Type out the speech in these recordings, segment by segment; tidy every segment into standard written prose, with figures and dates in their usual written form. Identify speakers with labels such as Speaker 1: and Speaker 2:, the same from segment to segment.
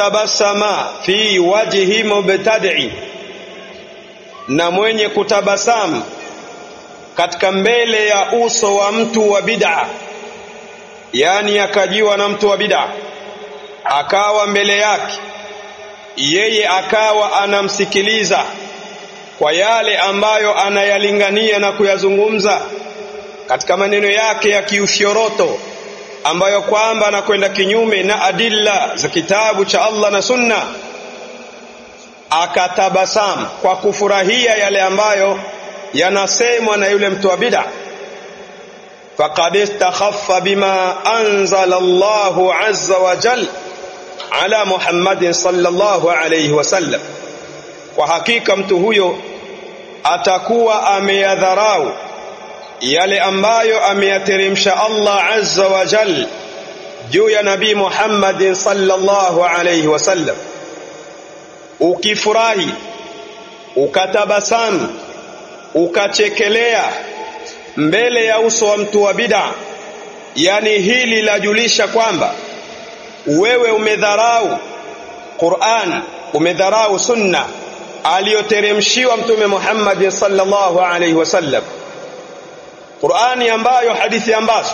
Speaker 1: tabassama fi wajhi mubtadi, na mwenye kutabasamu katika mbele ya uso wa mtu wa bid'a, yani akajiwa na mtu wa bid'a akawa mbele yake, yeye akawa anamsikiliza kwa yale ambayo anayalingania na kuyazungumza katika maneno yake ya kiushoroto ambayo kwamba anakwenda kinyume na adilla za kitabu cha Allah na Sunna, akatabasamu kwa kufurahia yale ambayo yanasemwa na yule mtu wa bid'a, faqad istakhaffa bima anzala Allahu azza wa jalla ala Muhammadin sallallahu alayhi wasallam, kwa hakika mtu huyo atakuwa ameyadharau yale ambayo ameyateremsha Allah azza wa jalla juu ya Nabii Muhammadin sallallahu alayhi wasallam. Ukifurahi, ukatabasamu, ukachekelea mbele ya uso wa mtu wa bid'a, yani hili lajulisha kwamba wewe umedharau Qur'an, umedharau sunna aliyoteremshiwa Mtume Muhammad sallallahu alayhi wasallam. Qur'ani ambayo, hadithi ambazo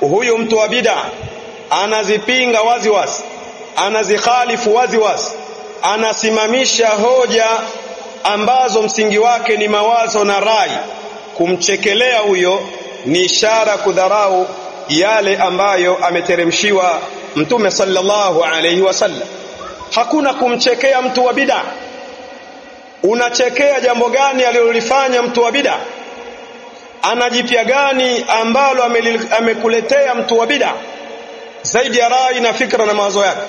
Speaker 1: huyu mtu wa bid'a anazipinga wazi wazi, anazikhalifu wazi wazi, anasimamisha hoja ambazo msingi wake ni mawazo na rai. Kumchekelea huyo ni ishara kudharau yale ambayo ameteremshiwa Mtume sallallahu alayhi wasallam. Hakuna kumchekea mtu wa bid'a. Unachekea jambo gani alilolifanya mtu wa bid'a? Anajipya gani ambalo amekuletea mtu wa bid'a zaidi ya rai na fikra na mawazo yake?